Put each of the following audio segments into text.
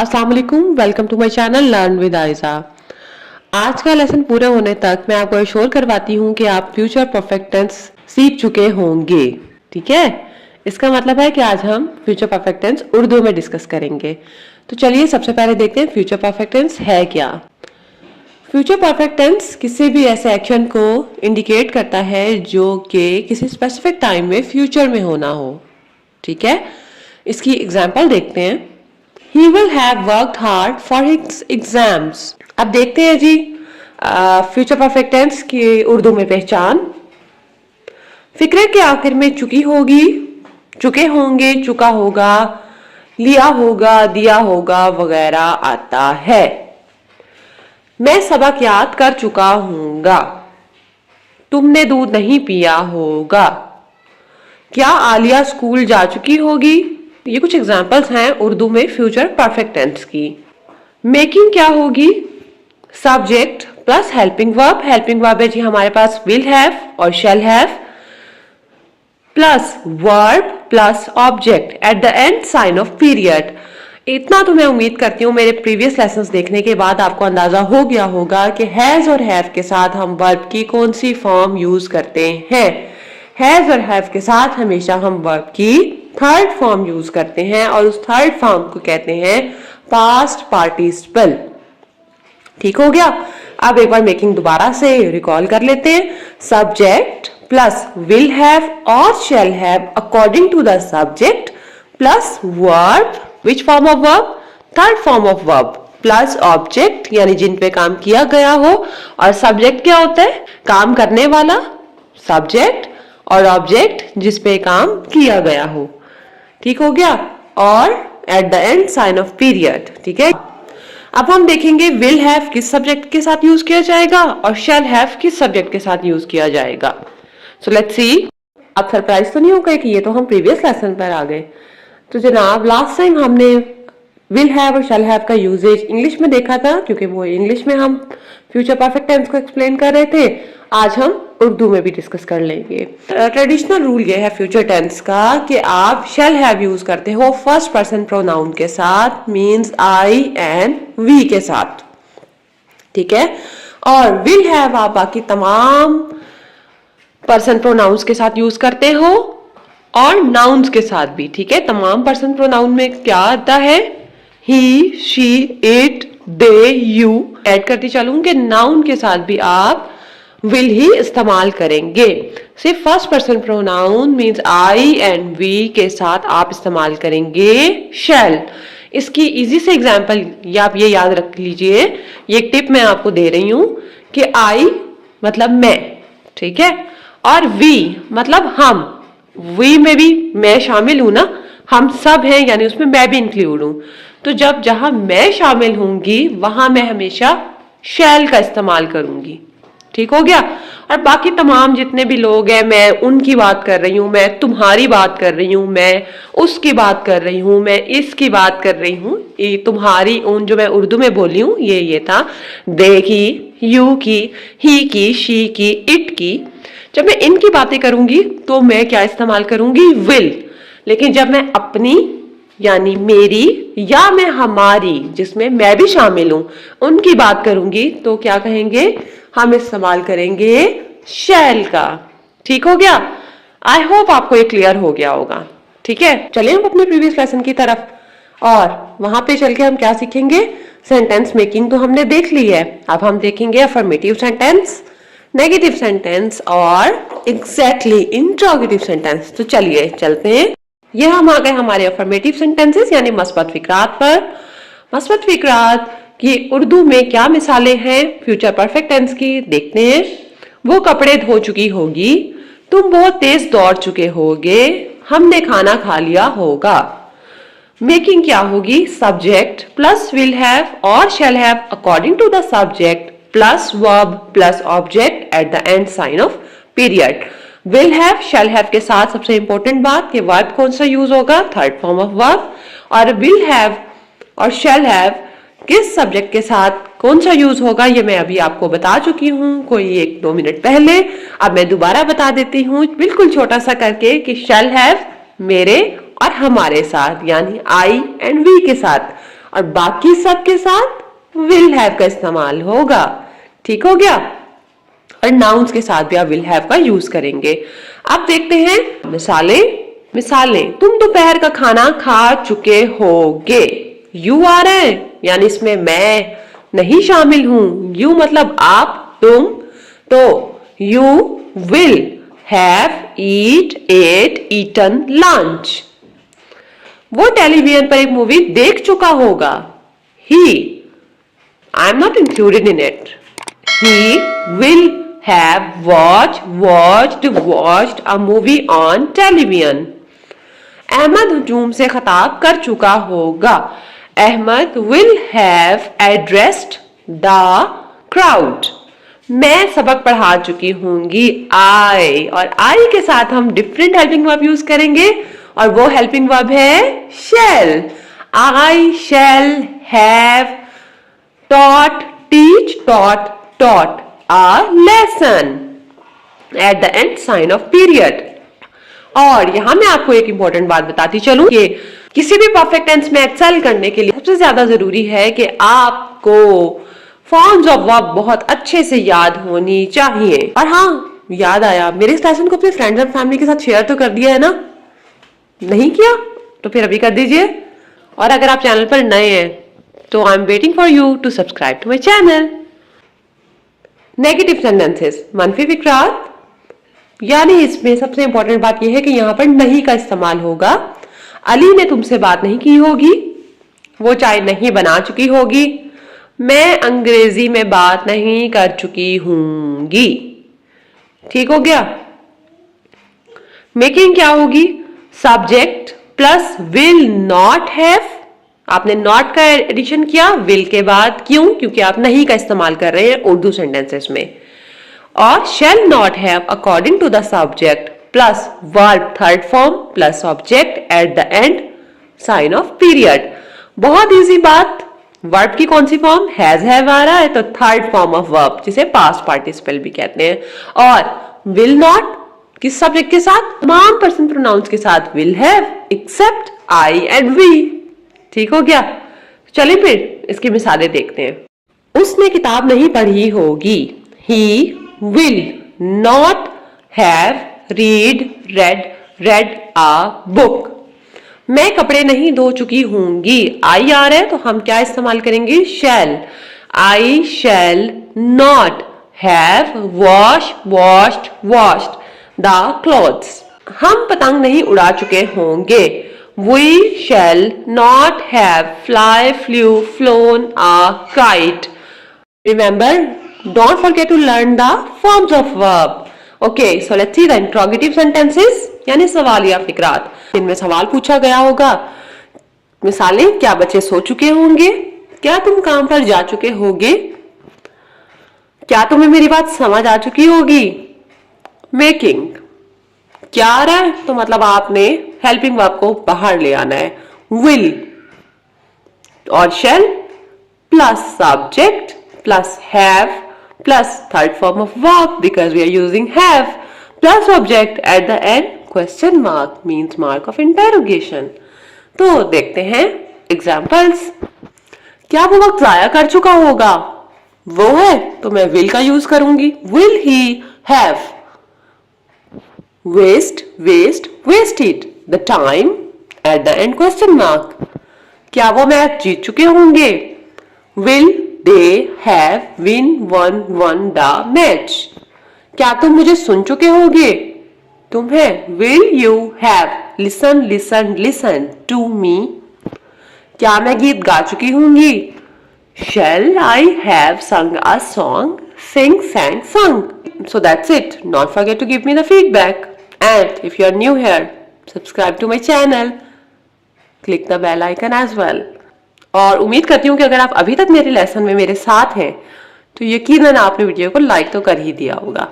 अस्सलाम वालेकुम, welcome to my channel learn with Ayesha. आज का लेसन पूरा होने तक मैं आपको एश्योर करवाती हूँ कि आप फ्यूचर परफेक्ट टेंस सीख चुके होंगे। ठीक है, इसका मतलब है कि आज हम फ्यूचर परफेक्ट टेंस उर्दू में डिस्कस करेंगे। तो चलिए सबसे पहले देखते हैं फ्यूचर परफेक्ट टेंस है क्या। फ्यूचर परफेक्ट टेंस किसी भी ऐसे एक्शन को इंडिकेट करता है जो कि किसी स्पेसिफिक टाइम में फ्यूचर में होना हो। ठीक है, इसकी एग्जाम्पल देखते हैं। He will have worked hard for his exams। अब देखते हैं जी फ्यूचर परफेक्ट टेंस की उर्दू में पहचान। फिक्रे के आखिर में चुकी होगी, चुके होंगे, चुका होगा, लिया होगा, दिया होगा वगैरह आता है। मैं सबक याद कर चुका हूँगा, तुमने दूध नहीं पिया होगा। क्या आलिया स्कूल जा चुकी होगी। ये कुछ एग्जांपल्स हैं उर्दू में फ्यूचर परफेक्ट टेंस की। मेकिंग क्या होगी, subject plus helping verb. Helping verb है जी हमारे पास विल हैव और shall have plus verb plus object at the end sign of period. इतना तो मैं उम्मीद करती हूँ मेरे प्रीवियस लेसन्स देखने के बाद आपको अंदाजा हो गया होगा कि हैज और हैव के साथ हम वर्ब की कौन सी फॉर्म यूज करते हैं। हैज और हैव के साथ हमेशा हम वर्ब की थर्ड फॉर्म यूज करते हैं और उस थर्ड फॉर्म को कहते हैं पास्ट पार्टिसिपल। ठीक हो गया। अब एक बार मेकिंग दोबारा से रिकॉल कर लेते हैं। सब्जेक्ट प्लस विल हैव और shall have according to the subject plus verb, which form of verb, third form of verb plus object यानी जिन पे काम किया गया हो। और सब्जेक्ट क्या होता है, काम करने वाला सब्जेक्ट और ऑब्जेक्ट जिस पे काम किया गया हो। ठीक हो गया। और at the end sign of period. ठीक है, अब हम देखेंगे विल हैव किस सब्जेक्ट के साथ यूज किया जाएगा और शैल हैव किस सब्जेक्ट के साथ यूज किया जाएगा। So let's see. अब सरप्राइज तो नहीं होगा कि ये तो हम प्रीवियस लेसन पर आ गए। तो जनाब लास्ट टाइम हमने विल हैव और शैल हैव का यूजेज इंग्लिश में देखा था, क्योंकि वो इंग्लिश में हम फ्यूचर परफेक्ट टेंस को एक्सप्लेन कर रहे थे। आज हम उर्दू में भी डिस्कस कर लेंगे। ट्रेडिशनल रूल ये है फ्यूचर टेंस का कि आप शैल हैव यूज करते हो फर्स्ट पर्सन प्रोनाउन के साथ, मींस आई एंड वी के साथ। ठीक है, और विल हैव आप बाकी तमाम पर्सन प्रोनाउंस के साथ यूज करते हो और नाउन्स के साथ भी। ठीक है, तमाम पर्सन प्रोनाउन में क्या आता है, he, she, it, they, you add करती चलूंगी। नाउन के साथ भी आप विल ही इस्तेमाल करेंगे। सिर्फ first person pronoun means I and we के साथ आप इस्तेमाल करेंगे शैल। इसकी इजी से एग्जांपल या आप ये याद रख लीजिए, ये टिप मैं आपको दे रही हूं कि आई मतलब मैं, ठीक है, और वी मतलब हम। वी में भी मैं शामिल हूं ना, हम सब हैं यानी उसमें मैं भी इंक्लूड हूं। तो जब जहां मैं शामिल होंगी वहां मैं हमेशा शैल का इस्तेमाल करूंगी। ठीक हो गया। और बाकी तमाम जितने भी लोग हैं, मैं उनकी बात कर रही हूं, मैं तुम्हारी बात कर रही हूं, मैं उसकी बात कर रही हूं, मैं इसकी बात कर रही हूं। ये तुम्हारी उन जो मैं उर्दू में बोली हूं ये था दे की, यू की, ही की, शी की, इट की। जब मैं इनकी बातें करूंगी तो मैं क्या इस्तेमाल करूंगी, विल। लेकिन जब मैं अपनी यानी मेरी या मैं हमारी जिसमें मैं भी शामिल हूं उनकी बात करूंगी तो क्या कहेंगे, हम इस्तेमाल करेंगे शैल का। ठीक हो गया। आई होप आपको ये क्लियर हो गया होगा। ठीक है, चलिए हम अपने प्रीवियस लेसन की तरफ, और वहां पे चल के हम क्या सीखेंगे, सेंटेंस मेकिंग तो हमने देख ली है। अब हम देखेंगे अफर्मेटिव सेंटेंस, नेगेटिव सेंटेंस और एग्जैक्टली इंट्रोगेटिव सेंटेंस। तो चलिए चलते हैं। ये हम आ गए हमारे अफर्मेटिव सेंटेंसेस यानी मस्बत फिक्रात पर। मस्बत फिक्रात की उर्दू में क्या मिसालें हैं फ्यूचर परफेक्ट टेंस की, देखते हैं। वो कपड़े धो चुकी होगी, तुम बहुत तेज दौड़ चुके होगे, हमने खाना खा लिया होगा। मेकिंग क्या होगी, सब्जेक्ट प्लस विल हैव और shall have according to the subject plus verb plus object at the end sign of period. Will have shall have के साथ सबसे इंपॉर्टेंट बात कि वर्ब कौन सा यूज होगा, थर्ड फॉर्म ऑफ वर्ब। और विल हैव और शैल हैव किस सब्जेक्ट के साथ कौन सा यूज होगा ये मैं अभी आपको बता चुकी हूँ कोई 1-2 मिनट पहले। अब मैं दोबारा बता देती हूँ बिल्कुल छोटा सा करके कि शैल हैव मेरे और हमारे साथ यानी आई एंड वी के साथ, और बाकी सब के साथ विल हैव का इस्तेमाल होगा। ठीक हो गया। और नाउन्स के साथ भी आप विल हैव का यूज करेंगे। अब देखते हैं मिसालें। तुम दोपहर का खाना खा चुके होगे। यू आ रहा है, यानी इसमें मैं नहीं शामिल हूं। यू मतलब आप, तुम। तो you will have eaten lunch. वो टेलीविजन पर एक मूवी देख चुका होगा। He, I am not included in it. He will have watched a movie on television. अहमद हुजूम से खिताब कर चुका होगा। Ahmad will have addressed the crowd. मैं सबक पढ़ा चुकी होंगी। I, और I के साथ हम डिफरेंट हेल्पिंग वर्ब यूज करेंगे और वो हेल्पिंग वर्ब है shall. I shall have taught a lesson at the end sign of period. और यहां मैं आपको एक इंपॉर्टेंट बात बताती चलूं कि किसी भी परफेक्ट टेंस में एक्सेल करने के लिए सबसे ज्यादा जरूरी है कि आपको फॉर्म्स ऑफ वर्ब बहुत अच्छे से याद होनी चाहिए। और हाँ, याद आया, मेरे इस लेसन को अपने फ्रेंड्स एंड फैमिली के साथ शेयर तो कर दिया है ना? नहीं किया तो फिर अभी कर दीजिए। और अगर आप चैनल पर नए हैं तो I am waiting for you to subscribe to my channel. Negative sentences, मनफी फिक्रात, यानी इसमें सबसे इंपॉर्टेंट बात यह है कि यहां पर नहीं का इस्तेमाल होगा। अली ने तुमसे बात नहीं की होगी। वो चाय नहीं बना चुकी होगी। मैं अंग्रेजी में बात नहीं कर चुकी हूंगी। ठीक हो गया। मेकिंग क्या होगी? Subject plus will not have. आपने नॉट का एडिशन किया विल के बाद। क्यों? क्योंकि आप नहीं का इस्तेमाल कर रहे हैं उर्दू सेंटेंसेस में। और shall not have according to the subject plus verb third form plus object at the end sign of period. बहुत इजी बात। वर्ब की कौन सी फॉर्म? हैज हैव आ रहा है तो थर्ड फॉर्म ऑफ वर्ब, जिसे पास्ट पार्टिसिपल भी कहते हैं। और विल नॉट किस सब्जेक्ट के साथ? तमाम पर्सन प्रोनाउंस के साथ will have except I and we. ठीक हो गया। चलिए फिर इसकी मिसालें देखते हैं। उसने किताब नहीं पढ़ी होगी। ही will not have read a book. मैं कपड़े नहीं धो चुकी होंगी। आई आ रहा है तो हम क्या इस्तेमाल करेंगे? shall. I shall not have washed the clothes. हम पतंग नहीं उड़ा चुके होंगे। We shall not have flown a kite. Remember, don't forget to learn the forms of verb. Okay, so let's see the interrogative sentences, यानी सवालिया फिक्रात। इनमें सवाल पूछा गया होगा। मिसालें, क्या बच्चे सो चुके होंगे? क्या तुम काम पर जा चुके होगे? क्या तुम्हें मेरी बात समझ आ चुकी होगी? मेकिंग क्या आ रहा है? तो मतलब आपने हेल्पिंग वर्ब को बाहर ले आना है। विल और shall plus subject plus have plus third form of verb because we are using have plus object at the end question mark means mark of interrogation. तो देखते हैं एग्जाम्पल्स। क्या वो वक्त जाया कर चुका होगा? वो है तो मैं will का यूज करूंगी। will he have wasted the time at the end question mark. क्या वो मैच जीत चुके होंगे? will they have won the match. क्या तुम मुझे सुन चुके होगे? तुम्हें will you have listen to me. क्या मैं गीत गा चुकी होंगी? shall I have sung a song? sang sung. So that's it. Don't forget to give me the feedback. And if you are new here, subscribe to my channel. Click the bell icon as well. और उम्मीद करती हूँ कि अगर आप अभी तक मेरे लेसन में मेरे साथ हैं तो यकीनन आपने वीडियो को लाइक तो कर ही दिया होगा।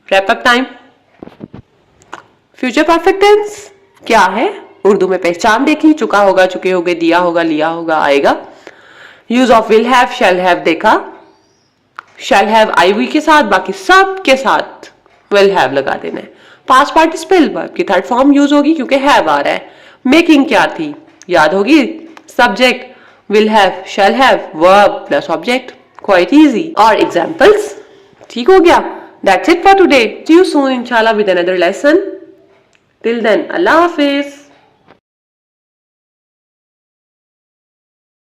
Wrap up time. Future perfect tense क्या है? उर्दू में पहचान देखी, चुका होगा, चुके होगे, दिया होगा, लिया होगा, आएगा। Use of will have, shall have देखा। शैल हैव आई वी के साथ, बाकी सब के साथ विल हैव लगा देना है। पास्ट पार्टिसिपल वर्ब की थर्ड फॉर्म यूज होगी क्योंकि हैव आ रहा है। मेकिंग क्या थी? याद होगी। Subject will have, shall have, verb plus object. Quite easy. और examples? ठीक हो गया? That's it for today. See you soon inshallah with another lesson. Till then, Allah Hafiz.